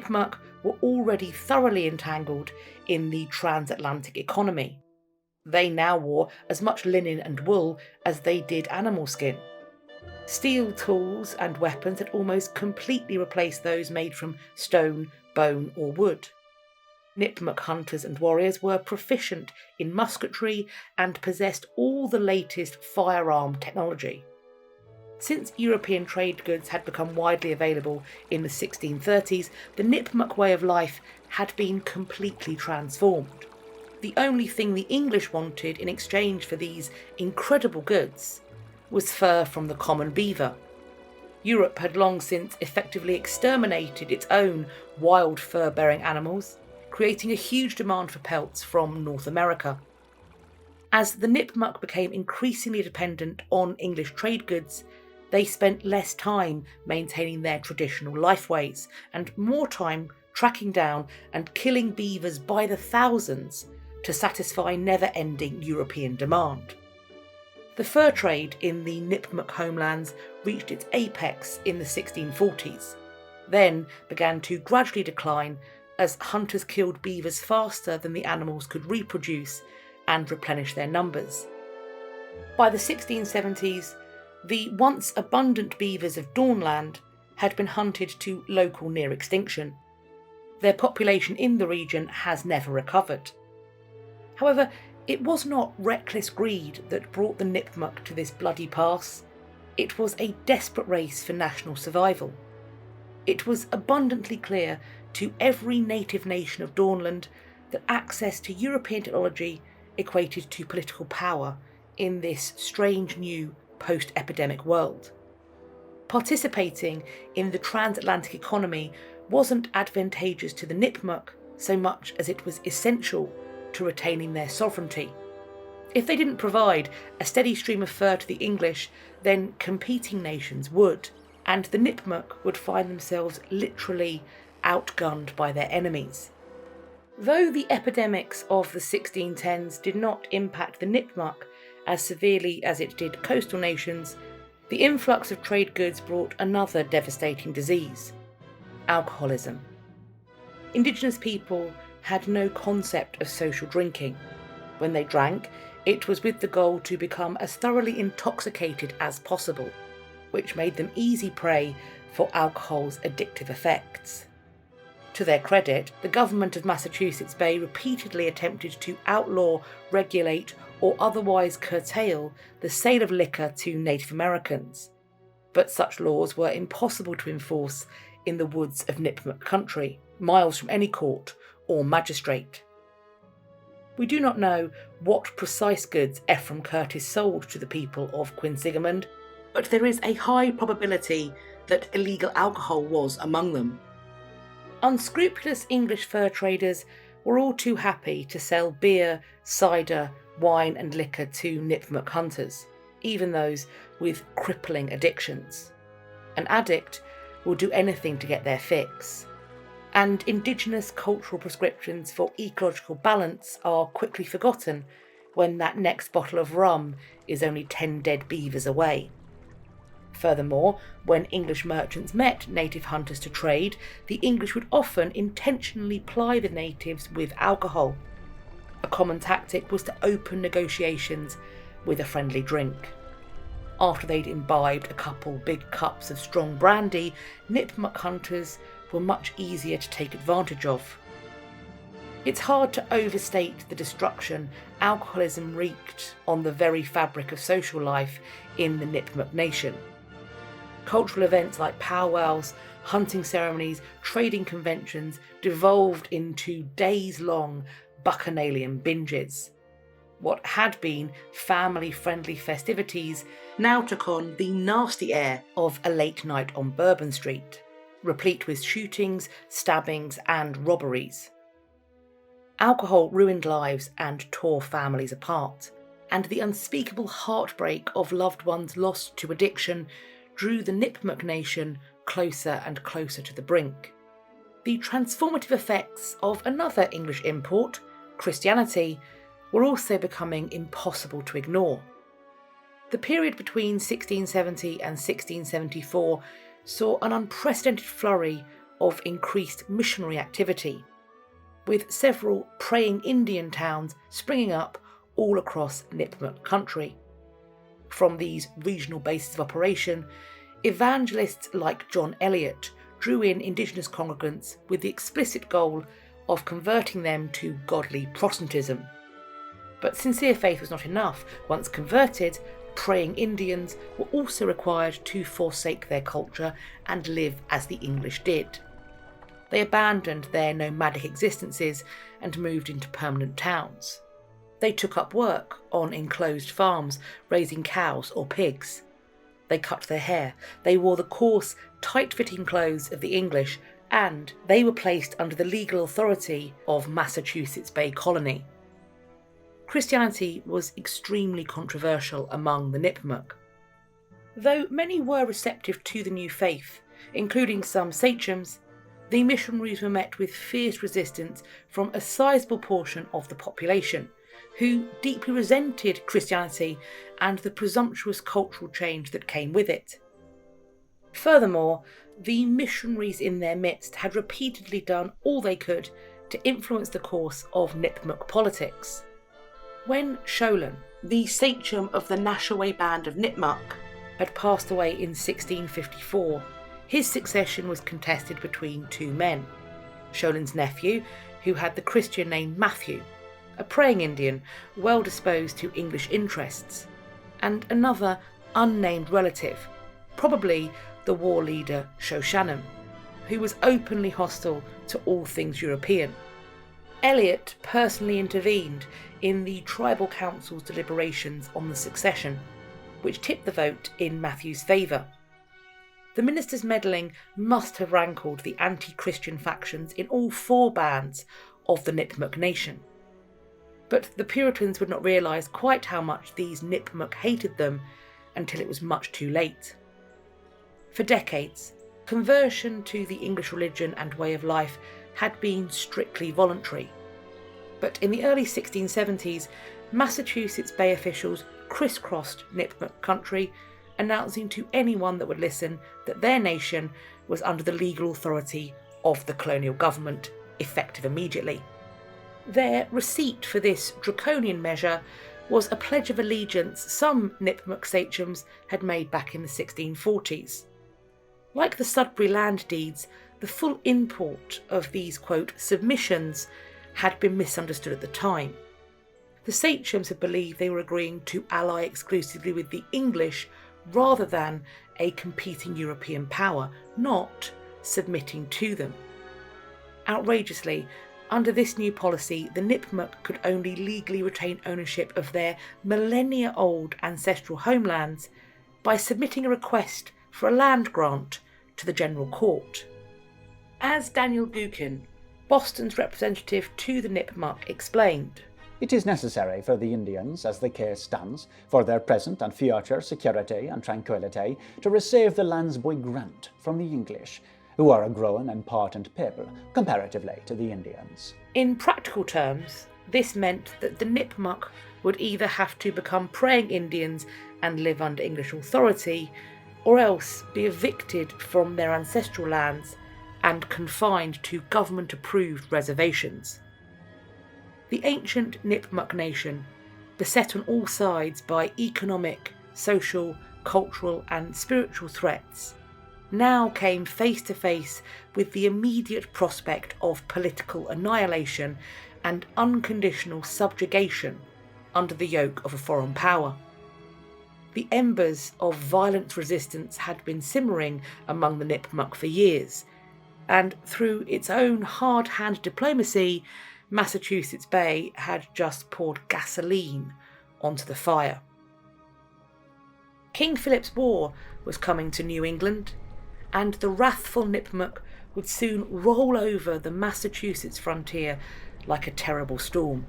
Nipmuc were already thoroughly entangled in the transatlantic economy. They now wore as much linen and wool as they did animal skin. Steel tools and weapons had almost completely replaced those made from stone, bone or wood. Nipmuc hunters and warriors were proficient in musketry and possessed all the latest firearm technology. Since European trade goods had become widely available in the 1630s, the Nipmuc way of life had been completely transformed. The only thing the English wanted in exchange for these incredible goods was fur from the common beaver. Europe had long since effectively exterminated its own wild fur-bearing animals, creating a huge demand for pelts from North America. As the Nipmuc became increasingly dependent on English trade goods, they spent less time maintaining their traditional lifeways and more time tracking down and killing beavers by the thousands to satisfy never-ending European demand. The fur trade in the Nipmuc homelands reached its apex in the 1640s, then began to gradually decline as hunters killed beavers faster than the animals could reproduce and replenish their numbers. By the 1670s, the once abundant beavers of Dawnland had been hunted to local near extinction. Their population in the region has never recovered. However, it was not reckless greed that brought the Nipmuc to this bloody pass. It was a desperate race for national survival. It was abundantly clear to every native nation of Dawnland that access to European technology equated to political power in this strange new post-epidemic world. Participating in the transatlantic economy wasn't advantageous to the Nipmuc so much as it was essential to retaining their sovereignty. If they didn't provide a steady stream of fur to the English, then competing nations would, and the Nipmuc would find themselves literally outgunned by their enemies. Though the epidemics of the 1610s did not impact the Nipmuc as severely as it did coastal nations, the influx of trade goods brought another devastating disease: alcoholism. Indigenous people had no concept of social drinking. When they drank, it was with the goal to become as thoroughly intoxicated as possible, which made them easy prey for alcohol's addictive effects. To their credit, the government of Massachusetts Bay repeatedly attempted to outlaw, regulate, or otherwise curtail the sale of liquor to Native Americans, but such laws were impossible to enforce in the woods of Nipmuc country, miles from any court or magistrate. We do not know what precise goods Ephraim Curtis sold to the people of Quinsigamond, but there is a high probability that illegal alcohol was among them. Unscrupulous English fur traders were all too happy to sell beer, cider, wine and liquor to Nipmuc hunters, even those with crippling addictions. An addict will do anything to get their fix, and indigenous cultural prescriptions for ecological balance are quickly forgotten when that next bottle of rum is only 10 dead beavers away. Furthermore, when English merchants met native hunters to trade, the English would often intentionally ply the natives with alcohol. A common tactic was to open negotiations with a friendly drink. After they'd imbibed a couple big cups of strong brandy, Nipmuc hunters were much easier to take advantage of. It's hard to overstate the destruction alcoholism wreaked on the very fabric of social life in the Nipmuc nation. Cultural events like powwows, hunting ceremonies, trading conventions devolved into days-long bacchanalian binges. What had been family-friendly festivities now took on the nasty air of a late night on Bourbon Street, replete with shootings, stabbings and robberies. Alcohol ruined lives and tore families apart, and the unspeakable heartbreak of loved ones lost to addiction drew the Nipmuc nation closer and closer to the brink. The transformative effects of another English import, Christianity, were also becoming impossible to ignore. The period between 1670 and 1674 saw an unprecedented flurry of increased missionary activity, with several praying Indian towns springing up all across Nipmuc country. From these regional bases of operation, evangelists like John Eliot drew in Indigenous congregants with the explicit goal of converting them to godly Protestantism. But sincere faith was not enough. Once converted, praying Indians were also required to forsake their culture and live as the English did. They abandoned their nomadic existences and moved into permanent towns. They took up work on enclosed farms, raising cows or pigs. They cut their hair, they wore the coarse, tight-fitting clothes of the English, and they were placed under the legal authority of Massachusetts Bay Colony. Christianity was extremely controversial among the Nipmuc. Though many were receptive to the new faith, including some sachems, the missionaries were met with fierce resistance from a sizable portion of the population, who deeply resented Christianity and the presumptuous cultural change that came with it. Furthermore, the missionaries in their midst had repeatedly done all they could to influence the course of Nipmuc politics. When Sholan, the sachem of the Nashaway band of Nipmuc, had passed away in 1654, his succession was contested between two men: Sholan's nephew, who had the Christian name Matthew, a praying Indian well disposed to English interests, and another unnamed relative, probably the war leader Shoshannon, who was openly hostile to all things European. Eliot personally intervened in the tribal council's deliberations on the succession, which tipped the vote in Matthew's favour. The minister's meddling must have rankled the anti-Christian factions in all four bands of the Nipmuc nation. But the Puritans would not realise quite how much these Nipmuc hated them until it was much too late. For decades, conversion to the English religion and way of life had been strictly voluntary. But in the early 1670s, Massachusetts Bay officials crisscrossed Nipmuc country, announcing to anyone that would listen that their nation was under the legal authority of the colonial government, effective immediately. Their receipt for this draconian measure was a pledge of allegiance some Nipmuc sachems had made back in the 1640s. Like the Sudbury land deeds, the full import of these, quote, submissions had been misunderstood at the time. The sachems had believed they were agreeing to ally exclusively with the English rather than a competing European power, not submitting to them. Outrageously, under this new policy, the Nipmuc could only legally retain ownership of their millennia-old ancestral homelands by submitting a request for a land grant to the General Court. As Daniel Gookin, Boston's representative to the Nipmuc, explained, "It is necessary for the Indians, as the case stands, for their present and future security and tranquillity, to receive the lands by grant from the English, who are a growing and important people comparatively to the Indians." In practical terms, this meant that the Nipmuc would either have to become praying Indians and live under English authority, or else be evicted from their ancestral lands and confined to government-approved reservations. The ancient Nipmuc nation, beset on all sides by economic, social, cultural and spiritual threats, now came face to face with the immediate prospect of political annihilation and unconditional subjugation under the yoke of a foreign power. The embers of violent resistance had been simmering among the Nipmuc for years, and through its own hard-hand diplomacy, Massachusetts Bay had just poured gasoline onto the fire. King Philip's War was coming to New England, and the wrathful Nipmuc would soon roll over the Massachusetts frontier like a terrible storm.